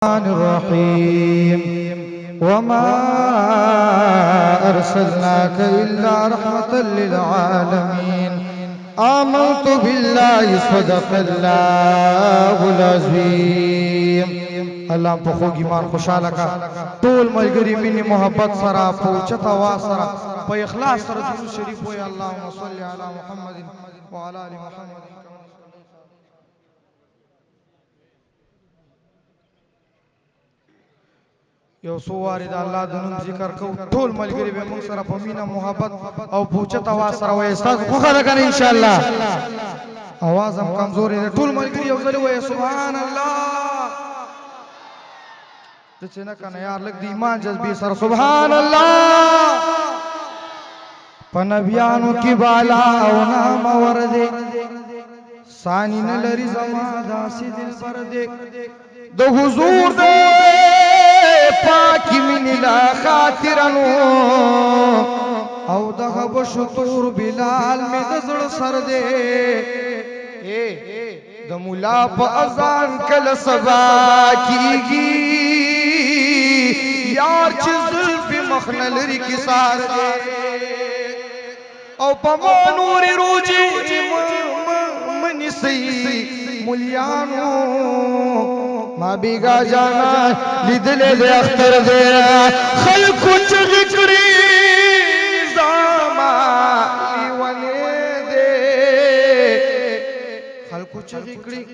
الرحيم وما أرسلناك إلا رحمة للعالمين آمنت بالله صدق الله العظيم الله په خوږ ایمان خوشاله کا ټول ملګری مینه محبت سره پوښتنه وا سره په اخلاص سره درود شریف وای اللهم صل علی محمد وعلى ال محمد یو سو وارد الله د نوم ذکر کو ټول ملګری به موږ سره په مینه محبت او پوښتنه وا سره وای استاد خو خره کنه ان شاء الله आवाज هم کمزوري ده ټول ملګری یو ځل وای سبحان الله د څنګه کنه یار لګ د ایمان جذبه سره سبحان الله پنبیانو کی بالا او نام ورده ثانی نه لري زما داسې دل پر دې د حضور دې پاکی من لا خاطرنو او دغه بشطور بلال می د زړه سر دې د مولا په اذان کله سبا کیږي یار چې زلف مخنل لري کی سار دې او په نور روجي منی سي مليانو ما بیگا جانا لیدلے دے اختر دے خلقو چغی کری نظاما لیوانے دے خلقو چغی کری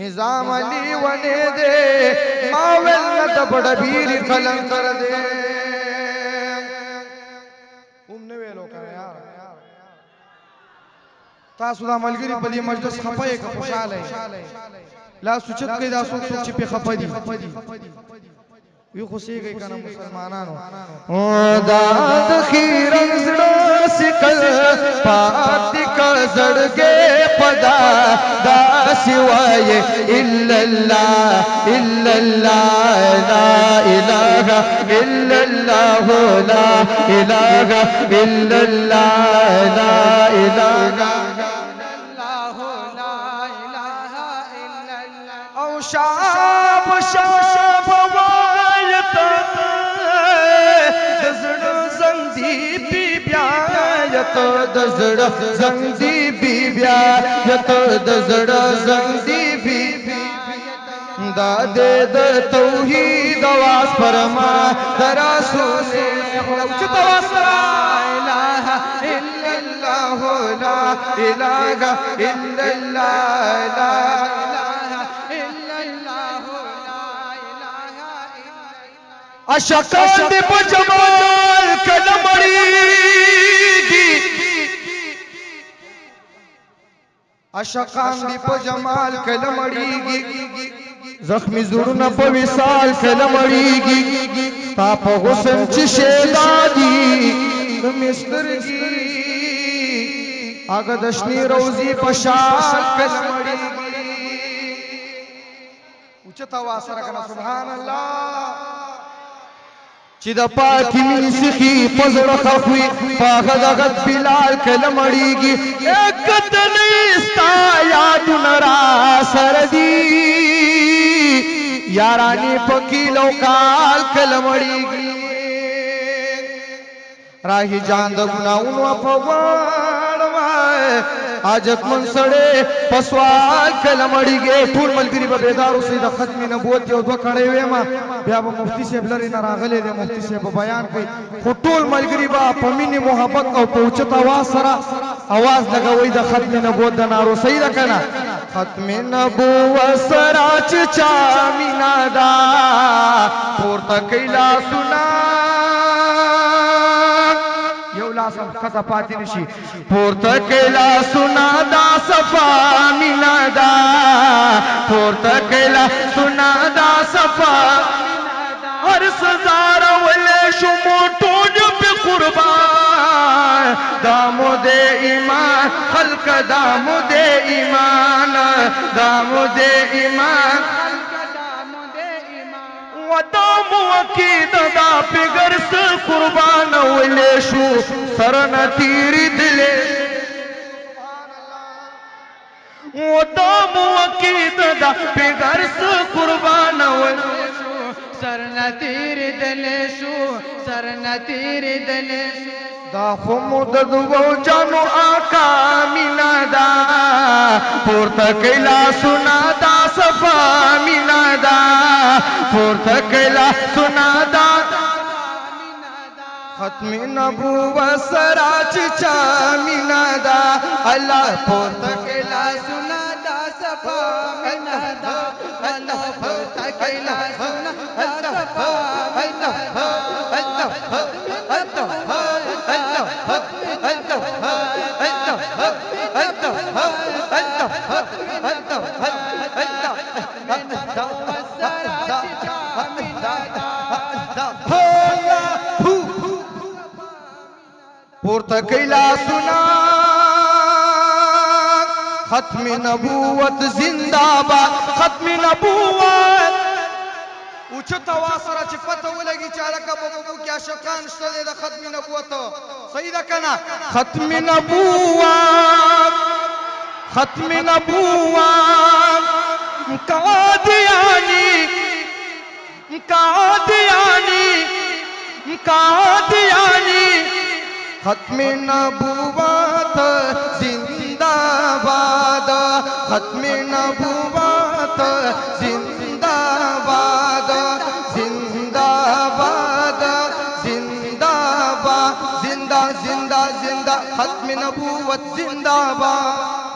نظاما لیوانے دے ماویل ندہ بڑا بیری خلن کر دے نویلو کر یار تاسو دا ملګری په دې مجلس خپای کا خوشاله لا سوچت کې دا سوچ چې په خپدي یو خوشيږي کنه مسلمانانو دا د خیرن زړه سکل پات کا زړګې پدا دا سوای الا الله الا الله لا اله الا الله لا اله الا الله لا اله شاب شاب وایتا دزړ زنګ دی بی بیا یت دزړ زنګ دی بی بیا یت دزړ زنګ دی بی دا دې د توحید واس پرما دراسول او چې تواس لا اله الا الله لا اله الا الله لا اشکان دی پا جمال کلمڑیگی اشکان دی پا جمال کلمڑیگی زخمی زورنا پا وصال کلمڑیگی تا پا غسن چی شیدادی دمسترگی آگا دشنی روزی پا شال کلمڑیگی اچھتا واسر کنا سبحان اللہ چې د پاکی مینې سخي په زړه خفوي پاغه دغت بلال کله مړیږي کتلې ستا یادونه را سره دي یارانې په کیلو کال کله مړیږي راهي جان د ګناونو په واړه حاجت من سړې پسوال کله مړیږي ټول ملګری به بیدار اوسې د ختم نبوت یو دوه کړې وې ما بیا به مفتی صاحب لري نه راغلي دی مفتی صاحب بیان کوي خو ټول ملګری به په مینې محبت او په اوچت اواز سره اواز لګوي د ختم نبوت د نارو صحیح ده کنه ختم نبوت سره چې چا مینا دا پورته کیلا سنا یو لاسم خطا پاتی نشی پورتا کلا سنا دا صفا مینا دا پورتا کلا سنا دا صفا ہر سزار والے شمو ٹوج پہ قربان دامو دے ایمان خلق دامو دے ایمان دامو دے ایمان ودامو عقید دا پگر سے قربان ولے شو سرن تیری دلے ودامو عقید دا پگر سے قربان ولے شو सरना तीर दलेशु सरना तीर दलेशु دا خمدد و جانو آقا مینا دا پورتا کیلا سنا دا صفا مینا دا پورتا کیلا سنا دا ختم نبوت سرا چچا مینا دا اللہ پورتا کیلا सुना दा सफा मिना दा अल्लाह पता कैला सुना दा सफा मिना दा अल्लाह پورتا کیلا سنا ختم نبوت زنداباد ختم نبوت اوچتا واسره چې پته ولګي چې هلکه په مبو کې عاشقان شته دی د ختم نبوت صحیح ده که نه ختم نبوت ختم نبوت قادیانی قادیانی قادیانی ختم نبوت زنداباد ختم نبوت زنداباد زنداباد زنداباد زندہ زندہ زندہ ختم نبوت زنداباد